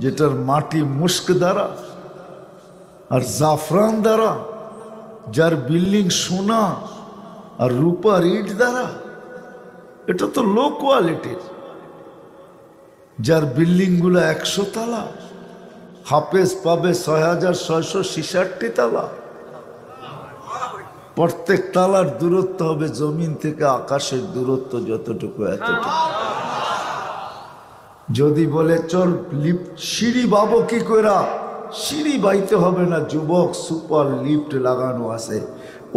যেটার মাটি মুস্ক দ্বারা আর জাফরান দ্বারা, যার বিল্ডিং সোনা আর রূপার ইট দ্বারা, এটা তো লো কোয়ালিটির। যার বিল্ডিং গুলো 100 তালা, হাফেজ পাবে 6666 তালা। প্রত্যেক তালার দূরত্ব হবে জমিন থেকে আকাশের দূরত্ব যতটুকু এতটুকু। যদি বলে চল লিফট সিঁড়ি বাবো কি কইরা, সিঁড়ি বাইতে হবে না যুবক, সুপার লিফট লাগানো আছে।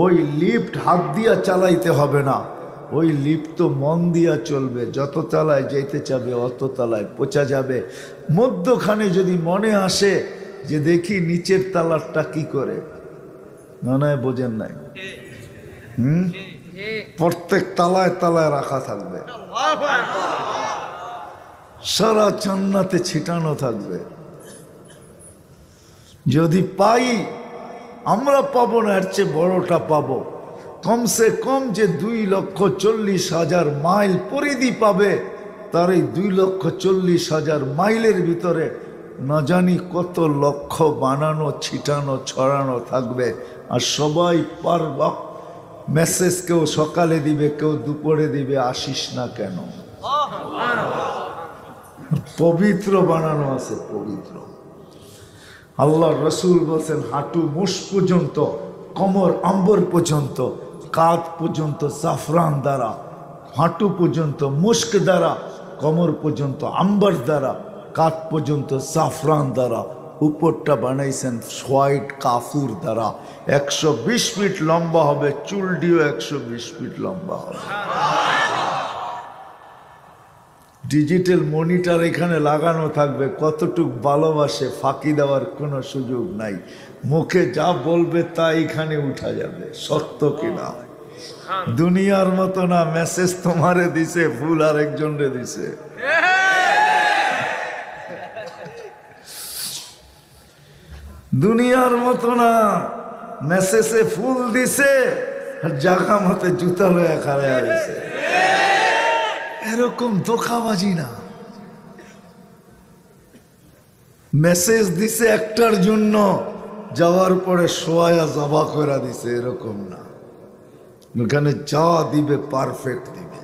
ওই লিফট হাত দিয়া চালাইতে হবে না, ওই লিফট তো মন দিয়া চলবে। যত তলায় যেতে চাবে অত তলায় পৌঁছা যাবে। মধ্যখানে যদি মনে আসে যে দেখি নিচের তালারটা কি করে, মনে হয় বোঝেন নাই। প্রত্যেক তালায় তালায় রাখা থাকবে, সারা জান্নাতে ছিটানো থাকবে। যদি পাই, আমরা পাবো না, এর চেয়ে বড়টা পাবো। কমসে কম যে 2,40,000 মাইল পরিধি পাবে, তার এই 2,40,000 মাইলের ভিতরে না জানি কত লক্ষ বানানো ছিটানো ছড়ানো থাকবে। আর সবাই পারবা মেসেজ, কেউ সকালে দিবে, কেউ দুপুরে দিবে, আসিস না কেন। পবিত্র বানানো আছে, পবিত্র। আল্লাহ রসুল বলছেন হাঁটু মুষ পর্যন্ত, কোমর আম্বর পর্যন্ত, কাঁধ পর্যন্ত জাফরান দ্বারা, হাঁটু পর্যন্ত মুস্ক দ্বারা, কোমর পর্যন্ত আম্বর দ্বারা, কাঁধ পর্যন্ত জাফরান দ্বারা, উপরটা বানাইছেন হোয়াইট কাফুর দ্বারা। 120 ফিট লম্বা হবে, চুলটিও 120 ফিট লম্বা হবে। ডিজিটাল মনিটর এখানে লাগানো থাকবে, কতটুক ভালোবাসে ফাঁকি দেওয়ার কোনো সুযোগ নাই। মুখে যা বলবে তা এখানে উঠা যাবে, সত্য কিনা। দুনিয়ার মতো না, মেসেজ তোমারে দিছে, ফুল আর একজনরে দিছে। দুনিয়ার মতো না, মেসেজে ফুল দিছে আর জায়গা মতে জুতা লয়ে খাড়া দিছে। এরকম ধোঁকাবাজি না। মেসেজ দিছে একটার জন্য, যাওয়ার পরে সোয়া জবা করে দিছে, এরকম না। ওখানে যা দিবে পারফেক্ট দিবে,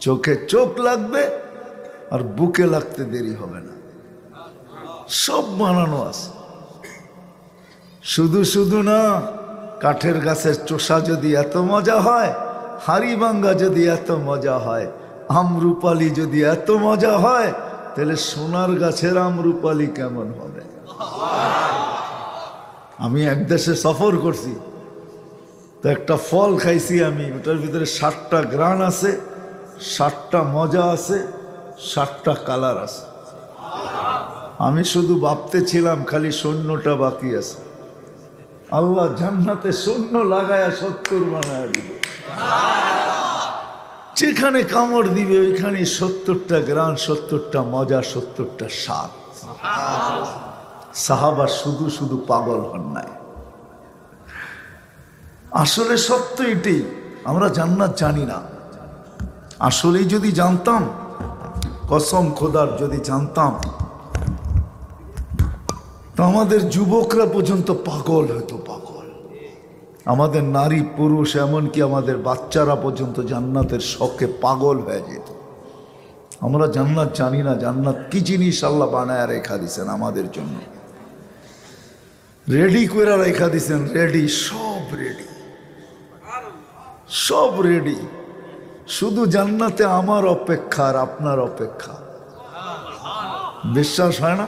চোখে চোখ লাগবে আর বুকে লাগতে দেরি হবে না। সব বানানো আছে। শুধু শুধু না, কাঠের গাছের চোষা যদি এত মজা হয়, হাড়িভাঙ্গা যদি এত মজা হয়, আমরুপালি যদি এত মজা হয়, তাহলে সোনার গাছের আমরুপালি কেমন হবে। আমি এক দেশে সফর করছি, তো একটা ফল খাইছি আমি, ওটার ভিতরে 7টা গ্রান আছে, 7টা মজা আছে, 7টা কালার আছে। আমি শুধু ভাবতে ছিলাম খালি সৈন্যটা বাকি আছে। আল্লাহ জান্নাতে সৈন্য লাগায়া 70 বানায় দিবে। যেখানে কামড় দিবে ওইখানে 70টা গ্রান, 70টা মজা, 70টা স্বাদ। সাহাবা শুধু শুধু পাগল হন নাই। আসলে সত্য এটাই, আমরা জান্নাত জানি না। আসলেই যদি জানতাম, কসম খোদার যদি জানতাম, তো আমাদের যুবকরা পর্যন্ত পাগল হতো, পাগল। আমাদের নারী পুরুষ এমনকি আমাদের বাচ্চারা পর্যন্ত জান্নাতের শখে পাগল হয়ে যেত। আমরা জান্নাত জানি না, জান্নাত কি জিনিস আল্লাহ বানায় রেখা দিছেন আমাদের জন্য, রেডি করে রেখা দিছেন, রেডি, সব রেডি, সব রেডি। শুধু জান্নাতে আমার অপেক্ষা আর আপনার অপেক্ষা। বিশ্বাস হয় না?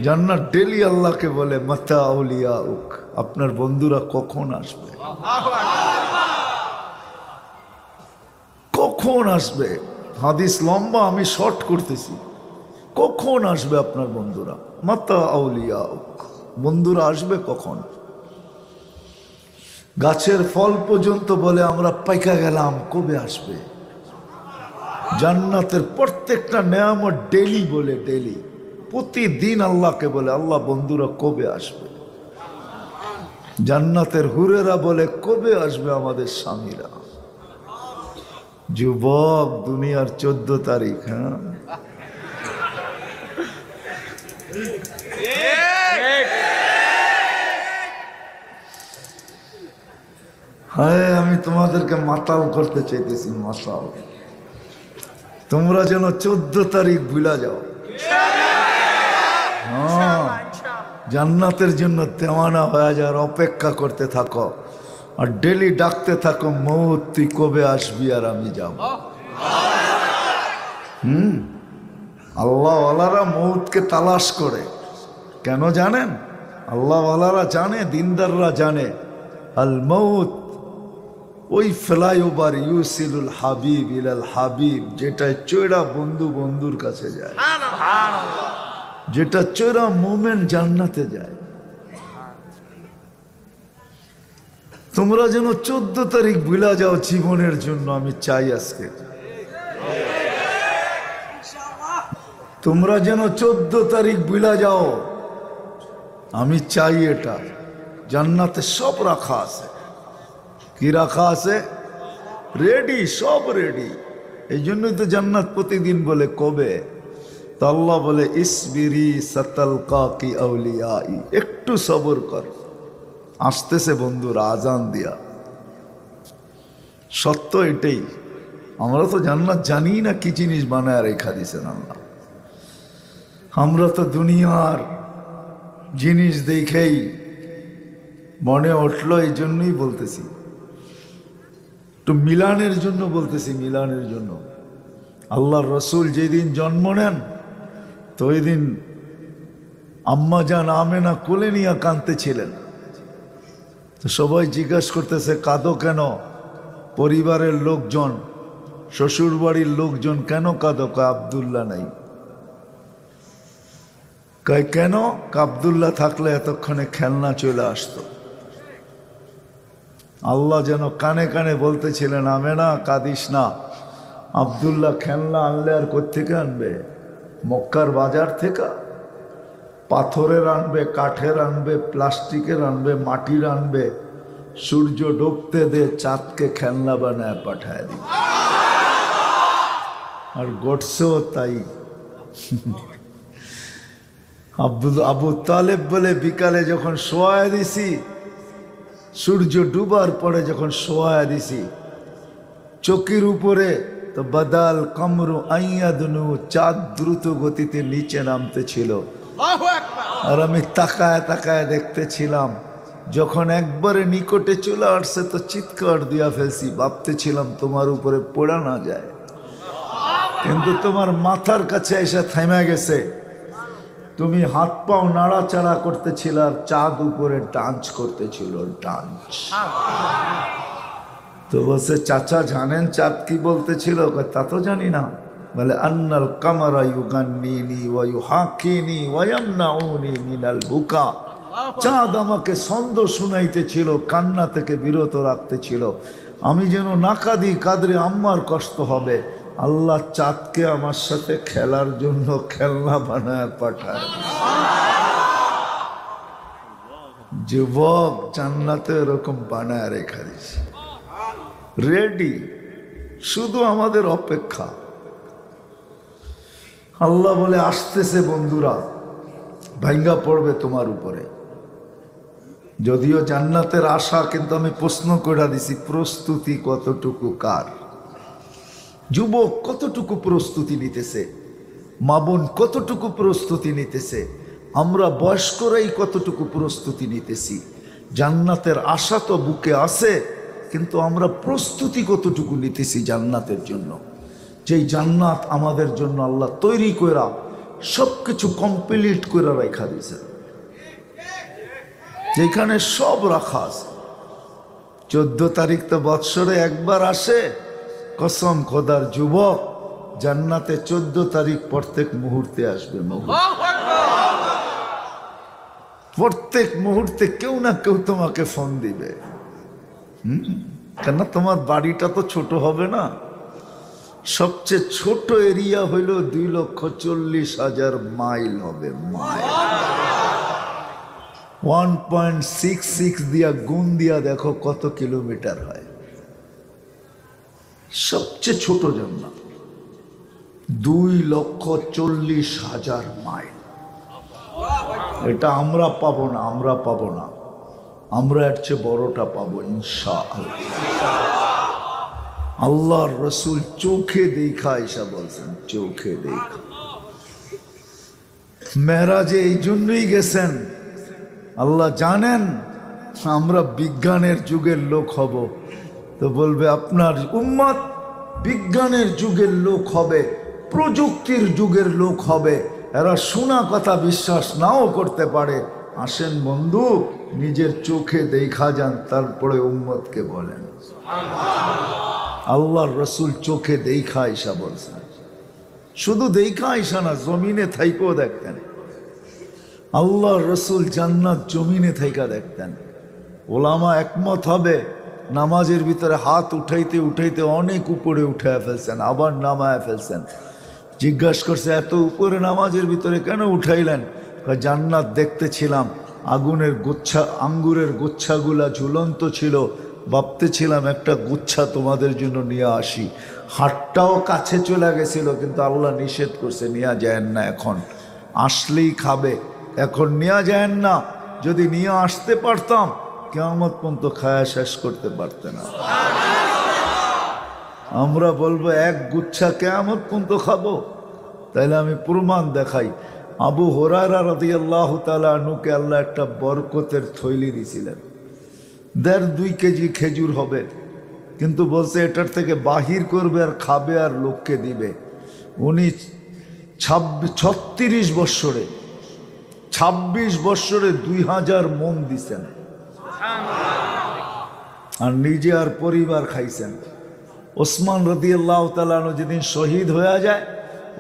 জান্নাত ডেলি আল্লাহকে বলে মাতা আউলিয়া উক, আপনার বন্ধুরা কখন আসবে, কখন আসবে। হাদিস লম্বা, আমি শর্ট করতেছি। কখন আসবে আপনার বন্ধুরা? মাতা আউলিয়া উক, বন্ধুরা আসবে কখন? গাছের ফল পর্যন্ত বলে আমরা পাইকা গেলাম, কবে আসবে? জান্নাতের প্রত্যেকটা নেয়ামত ডেলি বলে, ডেলি, প্রতিদিন আল্লাহকে বলে আল্লাহ বন্ধুরা কবে আসবে। জান্নাতের হুরেরা বলে কবে আসবে আমাদের স্বামীরা। যুবক, দুনিয়ার 14 তারিখ, হ্যাঁ হ্যাঁ, আমি তোমাদেরকে মাতাল করতে চাইতেছি, মাতাল। তোমরা যেন 14 তারিখ ভুলা যাও। হ্যাঁ, জান্নাতের জন্য দেওয়ানা হয়ে যাওয়ার অপেক্ষা করতে থাকো, আর ডেলি ডাকতে থাকো, মৌত তুই কবে আসবি আর আমি যাব। আল্লাহওয়ালারা মৌতকে তালাশ করে, কেন জানেন? আল্লাহওয়ালারা জানে, দিনদাররা জানে, আল মৌত ওই ফ্লাইওভার ইউসিলুল হাবিব ইলাল হাবিব, যেটা চৈরা বন্ধু বন্ধুর কাছে যায়, যেটা চৈরা মোমেন জান্নাতে যায়। তোমরা যেন 14 তারিখ ভুলা যাও জীবনের জন্য, আমি চাই আজকে। তোমরা যেন 14 তারিখ ভুলা যাও, আমি চাই। এটা জান্নাতে সব রাখা আছে। কি রাখা আছে? রেডি, সব রেডি। এই জন্যই তো জান্নাত প্রতিদিন বলে কবে, তো আল্লাহ বলে ইসবিরি সাতালকাকি আউলিয়াই, একটু সবর কর, আসতেছে বন্ধুরা আজান দিয়া। সত্য এটাই। আমরা তো জান্নাত জানি না কি জিনিস বানায় রেখা দিয়েছেন আল্লাহ। আমরা তো দুনিয়ার জিনিস দেখেই মনে উঠলো, এই জন্যই বলতেছি, তো মিলানের জন্য বলতেছি, মিলানের জন্য। আল্লাহর রসুল যেদিন জন্ম নেন, তো ওই দিন আম্মা জান আমেনা কোলে নিয়ে কাঁদতেছিলেন। তো সবাই জিজ্ঞাসা করতেছে, কাঁদো কেন? পরিবারের লোকজন, শ্বশুর বাড়ির লোকজন, কেন কাঁদো? কয় আব্দুল্লাহ নাই। কয় কেন? আব্দুল্লাহ থাকলে এতক্ষণে খেলনা চলে আসতো। আল্লাহ যেন কানে কানে বলতেছিলেন, আমেনা কাঁদিস না, আব্দুল্লাহ খেলনা আনলে আর কোত্থেকে আনবে? মক্কার বাজার থেকে। পাথরের আনবে, কাঠের আনবে, প্লাস্টিকের আনবে, মাটির আনবে, সূর্য ডুবতে দে, চাঁদকে খেলনা বানায় পাঠায় দি। আর গড়ছেও তাই। আবু তালেব বলে বিকালে যখন শোয়া দিছি, সূর্য ডুবার পরে যখন শোয়া দিছি চকির উপরে, তো বাদাল কামরু আইয়াদনু, চাঁদ দ্রুত গতিতে নিচে নামতে ছিল। আর আমি তাকায় তাকায় দেখতেছিলাম, যখন একবারে নিকটে চলে আসছে তো চিৎকার দিয়া ফেলছি, ভাবতেছিলাম তোমার উপরে পড়া না যায়, কিন্তু তোমার মাথার কাছে এসে থেমে গেছে। তুমি হাত পাও নাড়াচাড়া করতেছিল, আর চাঁদ উপরে ডান্স করতেছিল, ডান্স। তো বলছে, চাচা জানেন চাঁদ কি বলতেছিল? তা তো জানি না। বলে, আন্নাল কামারা ইউগান্নিনি ওয়া ইউহাকিনি ওয়া ইয়ামনাউনি মিনাল বুকা। চাঁদ আমাকে ছন্দ শুনাইতেছিল, কান্না থেকে বিরত রাখতেছিল। আমি যেন না কাঁদি, কাঁদলে আম্মার কষ্ট হবে। আল্লাহ চাঁদকে আমার সাথে খেলার জন্য খেলনা বানায় পাঠায়। যুবক, জান্নাতে এরকম বানায় রেখা দিছে, রেডি, শুধু আমাদের অপেক্ষা। আল্লাহ বলে আসতেছে বন্ধুরা, ভাঙ্গা পড়বে তোমার উপরে। যদিও জান্নাতের আশা, কিন্তু আমি প্রশ্ন করে দিছি, প্রস্তুতি কতটুকু কার? যুবক কতটুকু প্রস্তুতি নিতেছে, মা বোন কতটুকু প্রস্তুতি নিতেছে, আমরা বয়স্করাই কতটুকু প্রস্তুতি নিতেছি। জান্নাতের আশা তো বুকে আছে, কিন্তু আমরা প্রস্তুতি কতটুকু নিতেছি জান্নাতের জন্য? যেই জান্নাত আমাদের জন্য আল্লাহ তৈরি করা, সবকিছু কমপ্লিট করে রেখা দিয়েছে, যেখানে সব রাখা আছে। 14 তারিখ তো বৎসরে একবার আসে, কসম খোদার যুবক, জান্নাতে 14 তারিখ প্রত্যেক মুহূর্তে আসবে। প্রত্যেক মুহূর্তে কেউ না কেউ তোমাকে ফোন দিবে। কেন? তোমার বাড়িটা তো ছোট হবে না। সবচেয়ে ছোট এরিয়া হইল 2,40,000 মাইল হবে। মাইল 1.66 দিয়া গুণ দিয়া দেখো কত কিলোমিটার হয়। সবচেয়ে ছোট জান্নাত 2,40,000 মাইল। এটা আমরা পাবো না, আমরা পাবো না, আমরা এর চেয়ে বড়টা পাবো ইনশাআল্লাহ। আল্লাহর রসুল চোখে দেখা এসা বলছেন, চোখে দেখা। মেরাজে এই জন্যই গেছেন, আল্লাহ জানেন আমরা বিজ্ঞানের যুগের লোক হব, তো বলবে আপনার উম্মত বিজ্ঞানের যুগের লোক হবে, প্রযুক্তির যুগের লোক হবে, এরা শোনা কথা বিশ্বাস নাও করতে পারে। আসেন বন্ধু, নিজের চোখে দেখা যান, তারপরে উম্মতকে বলেন। আল্লাহর রসুল চোখে দেখা আইসা বলছেন, শুধু দেখা আইসা না, জমিনে থাইকেও দেখতেন। আল্লাহর রসুল জান্নাত জমিনে থাইকা দেখতেন। ওলামা একমত হবে, নামাজের ভিতরে হাত উঠাইতে উঠাইতে অনেক উপরে উঠায় ফেলছেন, আবার নামায় ফেলছেন। জিজ্ঞাসা করছে, এত উপরে নামাজের ভিতরে কেন উঠাইলেন? জান্নাত দেখতেছিলাম, আগুনের গুচ্ছা, আঙ্গুরের গুচ্ছাগুলা ঝুলন্ত ছিল, ভাবতেছিলাম একটা গুচ্ছা তোমাদের জন্য নিয়ে আসি। হাতটাও কাছে চলে গেছিল, কিন্তু আল্লাহ নিষেধ করছে, নিয়ে যায়েন না, এখন আসলেই খাবে, এখন নিয়ে যায়েন না। যদি নিয়ে আসতে পারতাম, কিয়ামত পর্যন্ত খায়া শেষ করতে পারতে না। আমরা বলবো এক গুচ্ছা কিয়ামত পর্যন্ত খাবো? তাইলে আমি প্রমাণ দেখাই। আবু হুরায়রা রাদিয়াল্লাহু তাআলা আনহুকে আল্লাহ একটা বরকতের থৈলি দিয়েছিলেন, 1.5-2 কেজি খেজুর হবে, কিন্তু বলছে এটার থেকে বাহির করবে আর খাবে আর লোককে দিবে। উনি 36 বৎসরে 2000 মন দিছেন, আর নিজে আর পরিবার খাইছেন। ওসমান রাদিয়াল্লাহু তাআলা আনহু যেদিন শহীদ হয়ে যায়,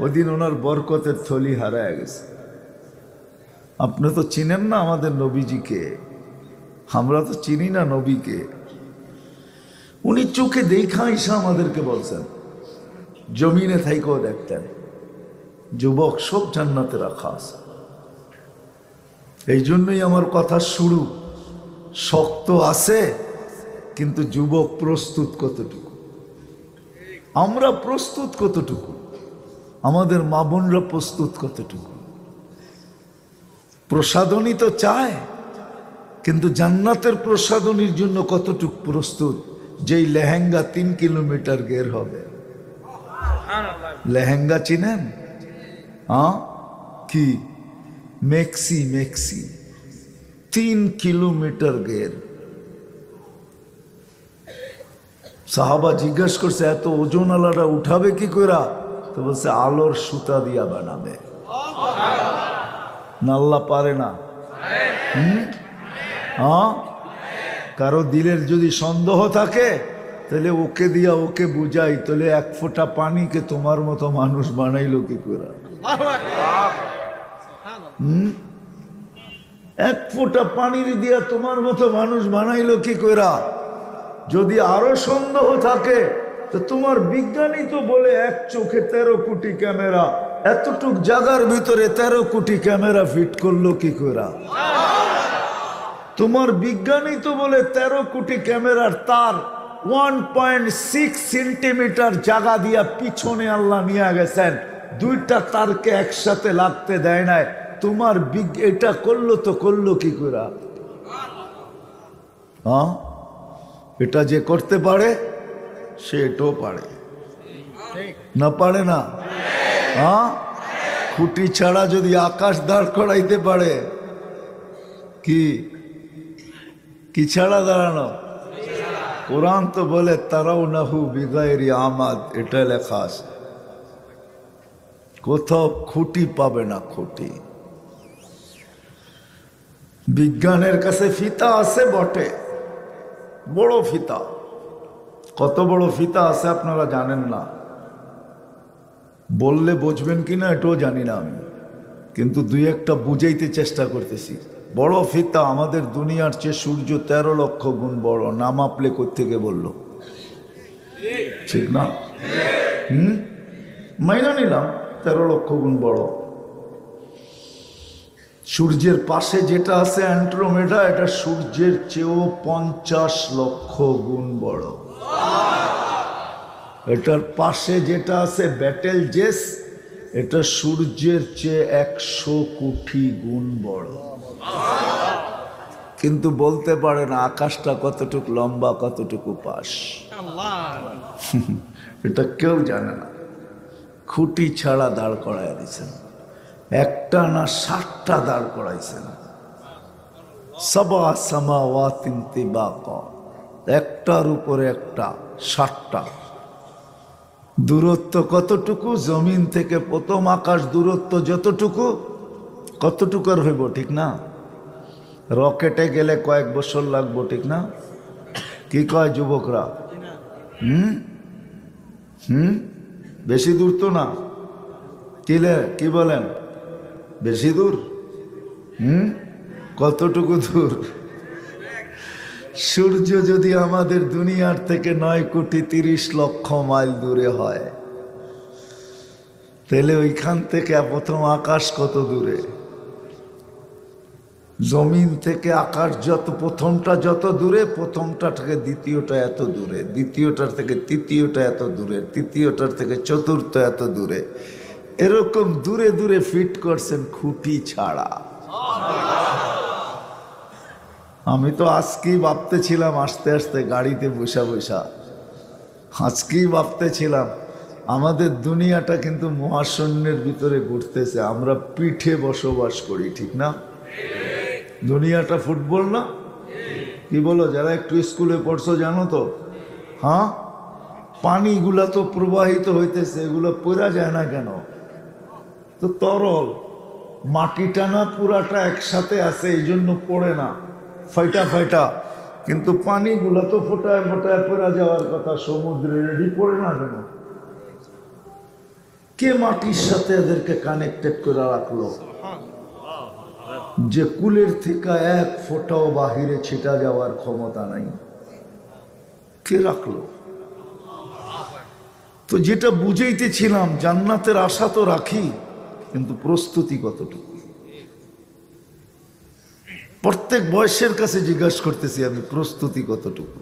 ওই দিন ওনার বরকতের থলি হারায় গেছে। আপনি তো চিনেন না আমাদের নবীজিকে, আমরা তো চিনি না নবীকে। উনি চোখে দেখা এসে আমাদেরকে বলছেন, জমিনে থাইকেও দেখতেন। যুবক সব জান্নাতে রাখা আছে। এই জন্যই আমার কথা শুরু শক্ত আছে, কিন্তু যুবক প্রস্তুত কতটুকু, আমরা প্রস্তুত কতটুকু, আমাদের মা বোনরা প্রস্তুত কতটুকু। প্রসাদনী তো চায়, কিন্তু জান্নাতের প্রসাদনীর জন্য কতটুকু প্রস্তুত? যেই লেহেঙ্গা 3 কিলোমিটার গের হবে। লেহেঙ্গা চিনেন? কি মেক্সি, মেক্সি 3 কিলোমিটার গের। সাহাবা জিজ্ঞাসা করছে, এত ওজন আলাদা উঠাবে কি কইরা? তো বলছে আলোর সুতা দিয়া বানাবে। না আল্লাহ পারে না? কারো দিলের যদি সন্দেহ থাকে, তাহলে ওকে দিয়া ওকে বুঝাই, তাহলে 1 ফোঁটা পানিকে তোমার মতো মানুষ বানাইলো কি করে? 1 ফোঁটা পানির দিয়া তোমার মতো মানুষ বানাইলো কি কইরা? যদি আরো সন্দেহ থাকে, তো তোমার বিজ্ঞানী তো বলে 1 চোখে 13 কোটি ক্যামেরা, এতটুক জায়গার ভিতরে 13 কোটি ক্যামেরা ফিট করলো কি কইরা? তোমার বিজ্ঞানী তো বলে 13 কোটি ক্যামেরার তার 1.6 সেন্টিমিটার জায়গা দিয়া পিছনে আল্লাহ নিয়ে গেছেন, 2টা তারকে একসাথে লাগতে দেয় নাই। তোমার এটা করলো তো করলো কি করে? এটা যে করতে পারে সে এটাও পারে, না পারে না? খুঁটি ছাড়া যদি আকাশ দাঁড় করাইতে পারে, কি ছাড়া দাঁড়ানো? কোরআন তো বলে তারাউনাহু বিগাইরি আমাদ, এটা লেখা আছে। কোথাও খুঁটি পাবে না, খুঁটি। বিজ্ঞানের কাছে ফিতা আছে বটে, বড় ফিতা। কত বড় ফিতা আছে আপনারা জানেন না, বললে বুঝবেন কিনা এটাও জানি না আমি, কিন্তু 2-1টা বুঝাইতে চেষ্টা করতেছি। বড় ফিতা, আমাদের দুনিয়ার চেয়ে সূর্য 13 লক্ষ গুণ বড়। না মাপলে কোত্থেকে বললো? ঠিক না? মাইনা নিলাম 13 লক্ষ গুণ বড়। সূর্যের পাশে যেটা আছে অ্যান্ড্রোমেডা, এটা সূর্যের চেয়েও 50 লক্ষ গুণ বড়। এটার পাশে যেটা আছে ব্যাটেল জেস, এটা সূর্যের চেয়ে 100 কোটি গুণ বড়, কিন্তু বলতে পারে না আকাশটা কতটুকু লম্বা, কতটুকু পাশ। এটা কেউ জানে না। খুঁটি ছাড়া দাঁড় করায় দিয়েছেন, একটা না 60টা দাঁড় করাইছেন। সাবা সামাওয়াতিন তিবাকা, একটার উপরে একটা 60টা। দূরত্ব কতটুকু? জমিন থেকে প্রথম আকাশ দূরত্ব যতটুকু, কতটুকু আর হইব, ঠিক না? রকেটে গেলে কয়েক বছর লাগবো, ঠিক না? কি কয় যুবকরা? বেশি দূর তো না, কি বলেন? বেশি দূর? কতটুকু দূর? সূর্য যদি আমাদের দুনিয়ার থেকে 9,30,00,000 মাইল দূরে হয়, তাহলে ওইখান থেকে প্রথম আকাশ কত দূরে? জমিন থেকে আকাশ যত, প্রথমটা যত দূরে, প্রথমটা থেকে দ্বিতীয়টা এত দূরে, দ্বিতীয়টার থেকে তৃতীয়টা এত দূরে, তৃতীয়টার থেকে চতুর্থ এত দূরে। এরকম দূরে দূরে ফিট করছেন খুঁটি ছাড়া। আমি তো আজকেই ভাবতেছিলাম, আস্তে আস্তে গাড়িতে বসা বসা আজকেই ভাবতেছিলাম আমাদের দুনিয়াটা কিন্তু মহাশূন্যের ভিতরে ঘুরতেছে, আমরা পিঠে বসবাস করি, ঠিক না? দুনিয়াটা ফুটবল না? কি বলো যারা একটু স্কুলে পড়ছো জানো তো? হ্যাঁ, পানিগুলা তো প্রবাহিত হইতেছে, এগুলো পড়া যায় না কেন? তো তরল, মাটিটা না পুরাটা একসাথে আছে, এই জন্য পড়ে না, ফাইটা ফাইটা। কিন্তু পানিগুলা তো ফোটায় ফোটায় পড়া যাওয়ার কথা সমুদ্রে, রেডি পড়ে না কেন? কে মাটির সাথে এদেরকে কানেক্টেড করে রাখলো যে কুলের থেকে এক ফোঁটাও বাহিরে ছিটা যাওয়ার ক্ষমতা নাই? কে রাখলো? তো যেটা বুঝাইতেছিলাম, জান্নাতের আশা তো রাখি, কিন্তু প্রস্তুতি কতটুকু? প্রত্যেক বয়সের কাছে জিজ্ঞাসা করতেছি আমি, প্রস্তুতি কতটুকু?